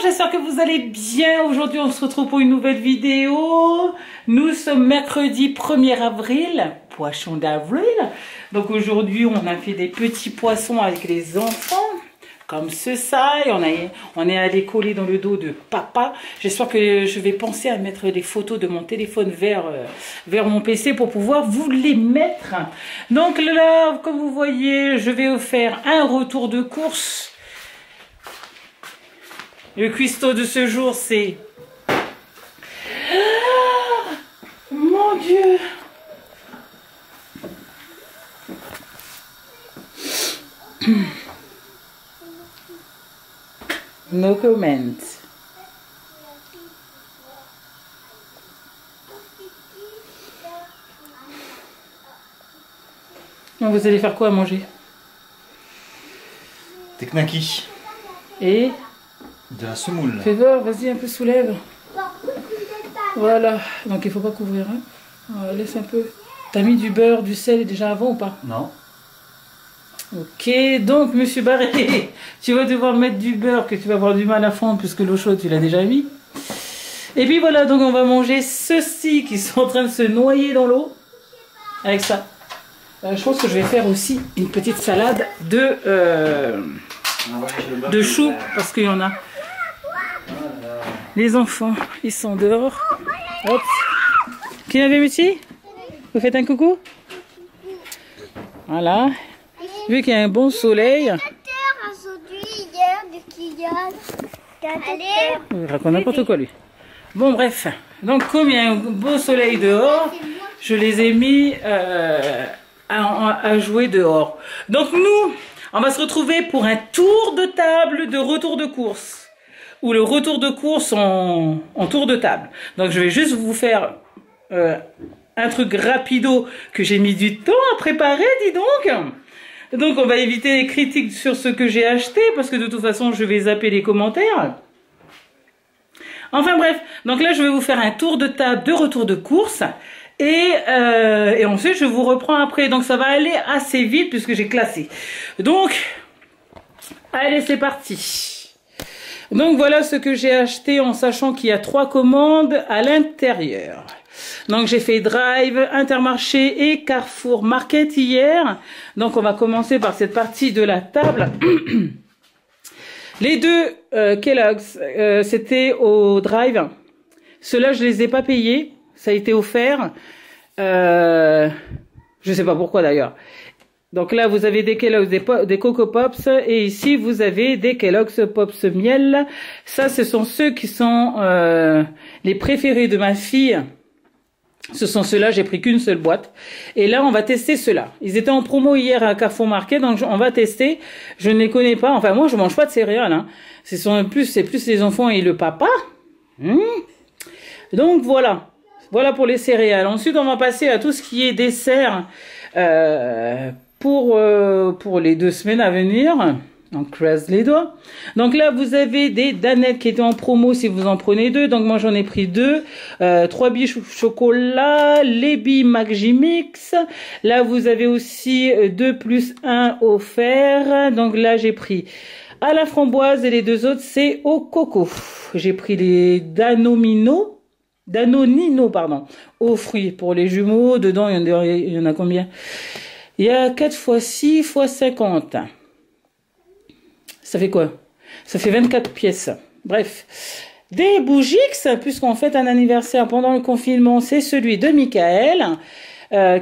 j'espère que vous allez bien. Aujourd'hui, on se retrouve pour une nouvelle vidéo. Nous sommes mercredi 1er avril, poisson d'avril. Donc aujourd'hui, on a fait des petits poissons avec les enfants, comme ça. Et on est allé coller dans le dos de papa. J'espère que je vais penser à mettre les photos de mon téléphone vers mon PC pour pouvoir vous les mettre. Donc là, comme vous voyez, je vais vous faire un retour de course. Le cuistot de ce jour, c'est... Ah, mon Dieu! No comment. Vous allez faire quoi à manger? Des knackis. Et de la semoule. Fais voir, vas-y, un peu soulève. Voilà, donc il faut pas couvrir. Hein. Voilà, laisse un peu. T'as mis du beurre, du sel déjà avant ou pas? Non. Ok, donc Monsieur Barré, tu vas devoir mettre du beurre que tu vas avoir du mal à fondre puisque l'eau chaude tu l'as déjà mis. Et puis voilà, donc on va manger ceux-ci qui sont en train de se noyer dans l'eau. Avec ça. Je pense que je vais faire aussi une petite salade de choux parce qu'il y en a. Les enfants, ils sont dehors. Hop. Qui avait Muti? Vous faites un coucou? Voilà. Vu qu'il y a un bon soleil. Il raconte n'importe quoi lui. Bon bref. Donc comme il y a un beau soleil dehors, je les ai mis à jouer dehors. Donc nous, on va se retrouver pour un tour de table de retour de course. Ou le retour de course en tour de table. Donc je vais juste vous faire un truc rapido que j'ai mis du temps à préparer, dis donc. Donc on va éviter les critiques sur ce que j'ai acheté parce que de toute façon je vais zapper les commentaires. Enfin bref, donc là je vais vous faire un tour de table de retour de course. Et ensuite je vous reprends après. Donc ça va aller assez vite puisque j'ai classé. Donc, allez c'est parti. Donc voilà ce que j'ai acheté en sachant qu'il y a 3 commandes à l'intérieur. Donc j'ai fait Drive, Intermarché et Carrefour Market hier. Donc on va commencer par cette partie de la table. Les deux Kellogg's, c'était au Drive. Ceux-là je les ai pas payés, ça a été offert. Je sais pas pourquoi d'ailleurs. Donc là, vous avez des Kellogg's, des Coco Pops. Et ici, vous avez des Kellogg's Pops Miel. Ça, ce sont ceux qui sont les préférés de ma fille. Ce sont ceux-là, j'ai pris qu'une seule boîte. Et là, on va tester ceux-là. Ils étaient en promo hier à Carrefour Market, donc on va tester. Je ne les connais pas. Enfin, moi, je mange pas de céréales. Hein. C'est plus les enfants et le papa. Donc, voilà. Voilà pour les céréales. Ensuite, on va passer à tout ce qui est dessert. Pour les 2 semaines à venir. On croise les doigts. Donc là, vous avez des danettes qui étaient en promo si vous en prenez 2. Donc moi, j'en ai pris 2. 3 billes chocolat, les billes Magimix. Là, vous avez aussi 2 plus 1 offert. Donc là, j'ai pris à la framboise et les 2 autres, c'est au coco. J'ai pris les Danonino, pardon, aux fruits pour les jumeaux. Dedans, il y en a combien? Il y a 4 x 6 x 50. Ça fait quoi? Ça fait 24 pièces. Bref. Des bougies, puisqu'on fête un anniversaire pendant le confinement, c'est celui de Michael,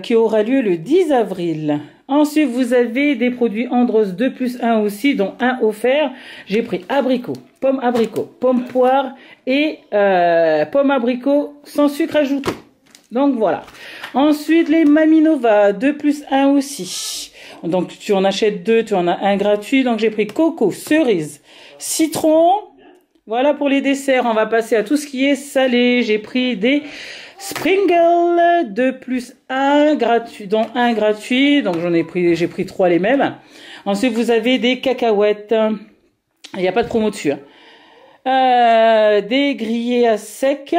qui aura lieu le 10 avril. Ensuite, vous avez des produits Andros 2 plus 1 aussi, dont un offert. J'ai pris abricot, pomme poire et pomme abricot sans sucre ajouté. Donc voilà. Ensuite, les Maminova, 2 plus 1 aussi. Donc tu en achètes 2, tu en as un gratuit. Donc j'ai pris coco, cerise, citron. Voilà pour les desserts. On va passer à tout ce qui est salé. J'ai pris des Sprinkles, 2 plus 1 gratuit, dont un gratuit. Donc j'ai pris 3 les mêmes. Ensuite, vous avez des cacahuètes. Il n'y a pas de promo dessus. Hein. Des grillés à sec.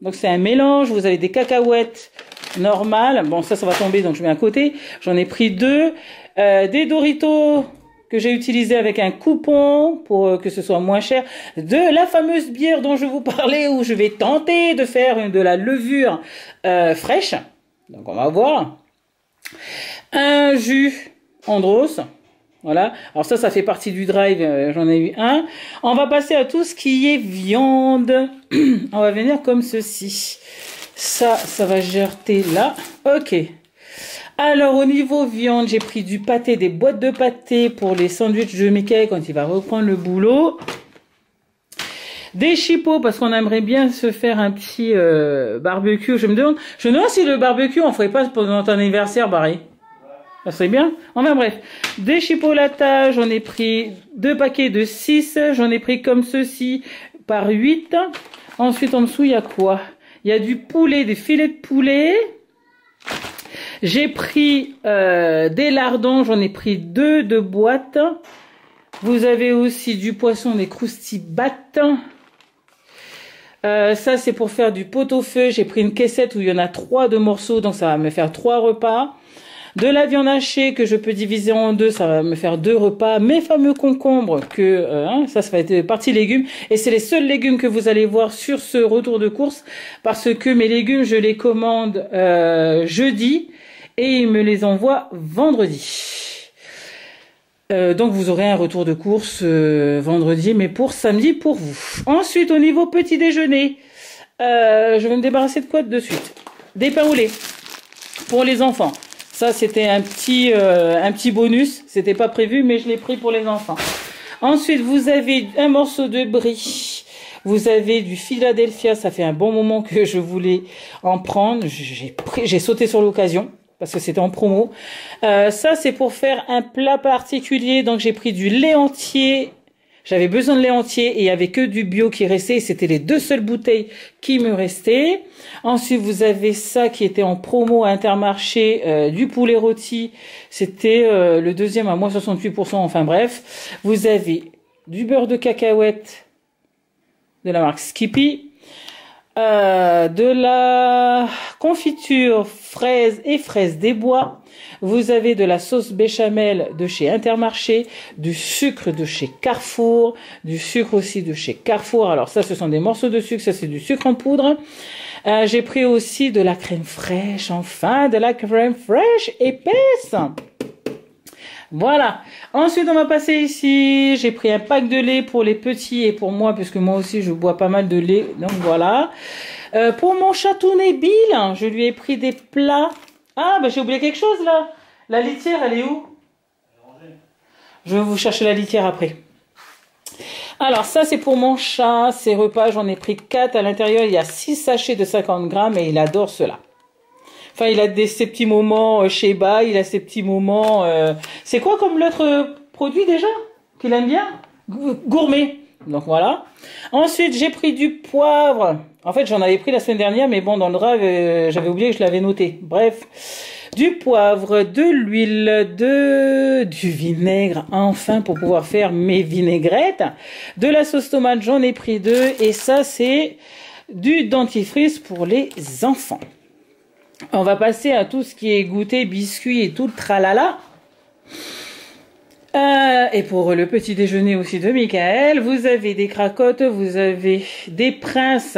Donc c'est un mélange, vous avez des cacahuètes normales. Bon, ça va tomber, donc je mets à côté. J'en ai pris 2. Des Doritos que j'ai utilisé avec un coupon pour que ce soit moins cher, de la fameuse bière dont je vous parlais, où je vais tenter de faire de la levure fraîche. Donc on va voir. Un jus Andros. Voilà. Alors ça fait partie du drive. J'en ai eu un. On va passer à tout ce qui est viande. On va venir comme ceci. Ça va jeter là. Ok. Alors, au niveau viande, j'ai pris du pâté, des boîtes de pâté pour les sandwichs de Michael quand il va reprendre le boulot. Des chipots, parce qu'on aimerait bien se faire un petit barbecue. Je me demande si le barbecue, on ferait pas pendant ton anniversaire, Barry. Ça serait bien. Enfin bref, des chipolatas, j'en ai pris 2 paquets de 6. J'en ai pris comme ceci, par 8. Ensuite, en dessous, il y a quoi? Il y a du poulet, des filets de poulet. J'ai pris des lardons, j'en ai pris 2 de boîtes. Vous avez aussi du poisson, des croustibates. Ça, c'est pour faire du pot-au-feu. J'ai pris une caissette où il y en a 3 de morceaux, donc ça va me faire 3 repas. De la viande hachée que je peux diviser en 2, ça va me faire 2 repas. Mes fameux concombres, ça va être partie légumes. Et c'est les seuls légumes que vous allez voir sur ce retour de course, parce que mes légumes, je les commande jeudi. Et il me les envoie vendredi. Donc vous aurez un retour de course vendredi, mais pour samedi pour vous. Ensuite, au niveau petit déjeuner, je vais me débarrasser de quoi de suite? Des pains au lait pour les enfants. Ça, c'était un petit bonus. C'était pas prévu, mais je l'ai pris pour les enfants. Ensuite, vous avez un morceau de brie. Vous avez du Philadelphia. Ça fait un bon moment que je voulais en prendre. J'ai sauté sur l'occasion, parce que c'était en promo. Ça, c'est pour faire un plat particulier. Donc, j'ai pris du lait entier. J'avais besoin de lait entier et il n'y avait que du bio qui restait. C'était les 2 seules bouteilles qui me restaient. Ensuite, vous avez ça qui était en promo à Intermarché, du poulet rôti. C'était le deuxième à moins 68%. Enfin bref. Vous avez du beurre de cacahuète de la marque Skippy. De la confiture fraises et fraises des bois. Vous avez de la sauce béchamel de chez Intermarché, du sucre de chez Carrefour, du sucre aussi de chez Carrefour. Alors ça, ce sont des morceaux de sucre, ça c'est du sucre en poudre. J'ai pris aussi de la crème fraîche, enfin de la crème fraîche épaisse. Voilà. Ensuite, on va passer ici. J'ai pris un pack de lait pour les petits et pour moi, puisque moi aussi, je bois pas mal de lait. Donc, voilà. Pour mon chatounet Bill, je lui ai pris des plats. Ah, bah, j'ai oublié quelque chose, là. La litière, elle est où? Je vais vous chercher la litière après. Alors, ça, c'est pour mon chat. Ces repas, j'en ai pris 4. À l'intérieur, il y a 6 sachets de 50 grammes et il adore cela. Enfin, il a ses petits moments Sheba, il a ses petits moments... C'est quoi comme l'autre produit déjà qu'il aime bien? Gourmet. Donc voilà. Ensuite, j'ai pris du poivre. En fait, j'en avais pris la semaine dernière, mais bon, dans le drive, j'avais oublié que je l'avais noté. Bref, du poivre, de l'huile, du vinaigre, enfin, pour pouvoir faire mes vinaigrettes. De la sauce tomate, j'en ai pris 2. Et ça, c'est du dentifrice pour les enfants. On va passer à tout ce qui est goûter, biscuits et tout le tralala. Et pour le petit déjeuner aussi de Michael, vous avez des cracottes, vous avez des princes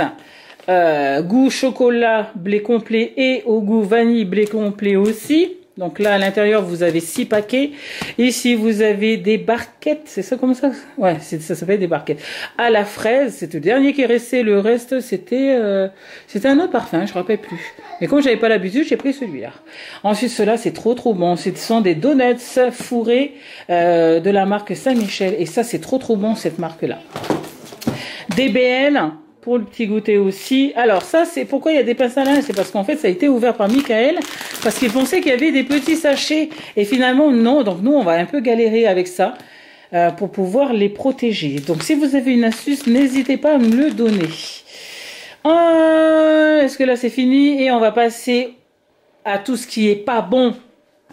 goût chocolat blé complet et au goût vanille blé complet aussi. Donc là, à l'intérieur, vous avez 6 paquets. Ici, vous avez des barquettes. C'est ça comme ça? Ouais, ça s'appelle des barquettes. À la fraise, c'est le dernier qui est resté. Le reste, c'était un autre parfum, je ne me rappelle plus. Mais comme j'avais pas l'habitude, j'ai pris celui-là. Ensuite, cela, c'est trop bon. Ce sont des donuts fourrés de la marque Saint-Michel. Et ça, c'est trop bon, cette marque-là. DBN. Pour le petit goûter aussi. Alors ça, c'est pourquoi il y a des pinces à linge. C'est parce qu'en fait, ça a été ouvert par Michael. Parce qu'il pensait qu'il y avait des petits sachets. Et finalement, non. Donc nous, on va un peu galérer avec ça. Pour pouvoir les protéger. Donc si vous avez une astuce, n'hésitez pas à me le donner. Est-ce que là, c'est fini? Et on va passer à tout ce qui est pas bon.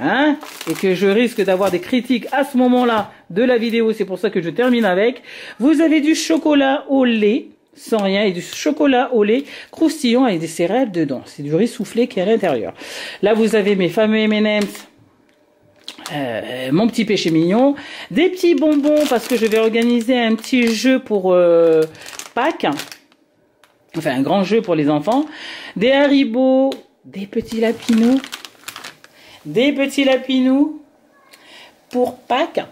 Hein? Et que je risque d'avoir des critiques à ce moment-là de la vidéo. C'est pour ça que je termine avec. Vous avez du chocolat au lait. Sans rien, et du chocolat au lait croustillant avec des céréales dedans. C'est du riz soufflé qui est à l'intérieur. Là, vous avez mes fameux M&M's mon petit péché mignon. Des petits bonbons parce que je vais organiser un petit jeu pour Pâques. Enfin, un grand jeu pour les enfants. Des Haribo, des petits lapinous. Des petits lapinous pour Pâques.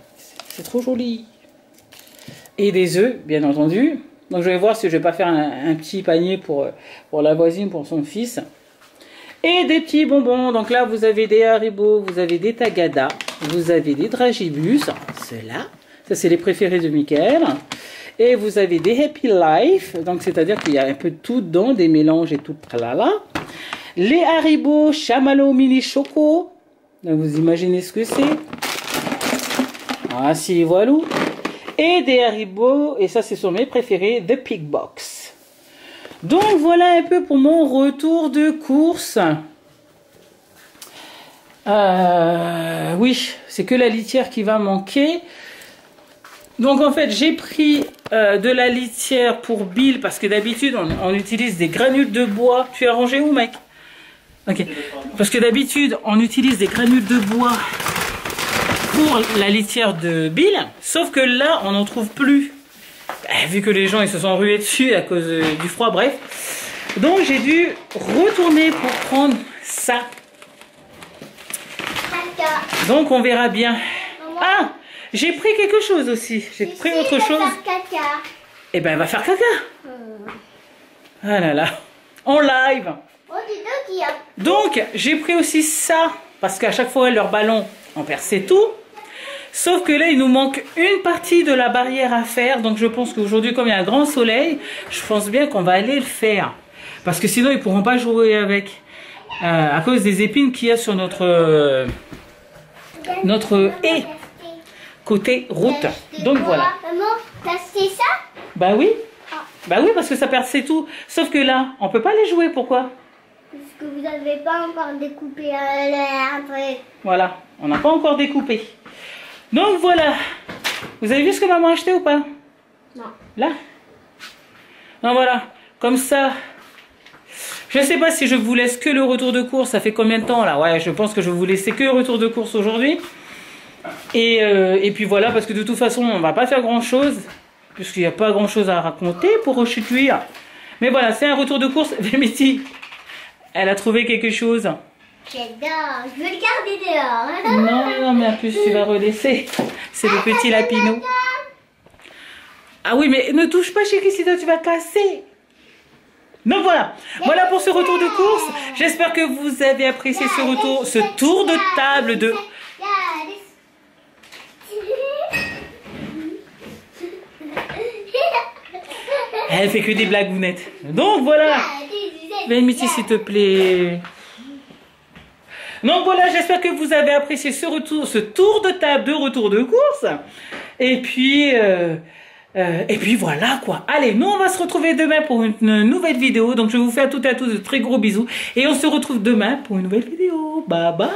C'est trop joli. Et des œufs, bien entendu. Donc, je vais voir si je vais pas faire un petit panier pour la voisine, pour son fils. Et des petits bonbons. Donc là, vous avez des Haribo, vous avez des Tagada, vous avez des Dragibus. Ceux-là, ça c'est les préférés de Michael. Et vous avez des Happy Life. Donc, c'est-à-dire qu'il y a un peu de tout dedans, des mélanges et tout. Tralala. Les Haribo Chamallow Mini Choco. Donc, vous imaginez ce que c'est. Ah, si, voilà. Et des Haribo, et ça, ce sont mes préférés, The Pig Box. Donc, voilà un peu pour mon retour de course. Oui, c'est que la litière qui va manquer. Donc, en fait, j'ai pris de la litière pour Bill, parce que d'habitude, on utilise des granules de bois. Tu as rangé où, mec? Ok. Parce que d'habitude, on utilise des granules de bois pour la litière de Bill, sauf que là, on n'en trouve plus. Vu que les gens ils se sont rués dessus à cause du froid, bref. Donc, j'ai dû retourner pour prendre ça. Donc, on verra bien. Ah, j'ai pris quelque chose aussi. J'ai pris autre chose. Eh ben, elle va faire caca. Ah là là. En live. Donc, j'ai pris aussi ça. Parce qu'à chaque fois, leur ballon, on perçait tout. Sauf que là, il nous manque une partie de la barrière à faire. Donc, je pense qu'aujourd'hui, comme il y a un grand soleil, je pense bien qu'on va aller le faire. Parce que sinon, ils ne pourront pas jouer avec. À cause des épines qu'il y a sur notre haie. Côté route. Donc, voilà. Maman, t'as fait ça? Bah oui. Bah oui, parce que ça perçait tout. Sauf que là, on peut pas les jouer. Pourquoi? Parce que vous n'avez pas encore découpé un truc. Voilà. On n'a pas encore découpé. Donc voilà, vous avez vu ce que maman a acheté ou pas? Non. Là? Donc voilà, comme ça, je ne sais pas si je vous laisse que le retour de course, ça fait combien de temps là? Ouais, je pense que je vais vous laisser que le retour de course aujourd'hui. Et puis voilà, parce que de toute façon, on va pas faire grand chose, puisqu'il n'y a pas grand chose à raconter pour rechutuire. Mais voilà, c'est un retour de course. Vémétie, elle a trouvé quelque chose. J'adore, je veux le garder dehors. Non, mais en plus tu vas relaisser. C'est le petit lapinou. Ah oui, mais ne touche pas chez Christina, tu vas casser. Donc voilà, voilà pour ce retour de course. J'espère que vous avez apprécié ce tour de table de... Elle fait que des blagounettes. Donc voilà. Vémétie, s'il te plaît. Donc voilà, j'espère que vous avez apprécié ce tour de table de retour de course. Et puis voilà quoi. Allez, nous on va se retrouver demain pour une nouvelle vidéo. Donc je vous fais à toutes et à tous de très gros bisous. Et on se retrouve demain pour une nouvelle vidéo. Bye bye.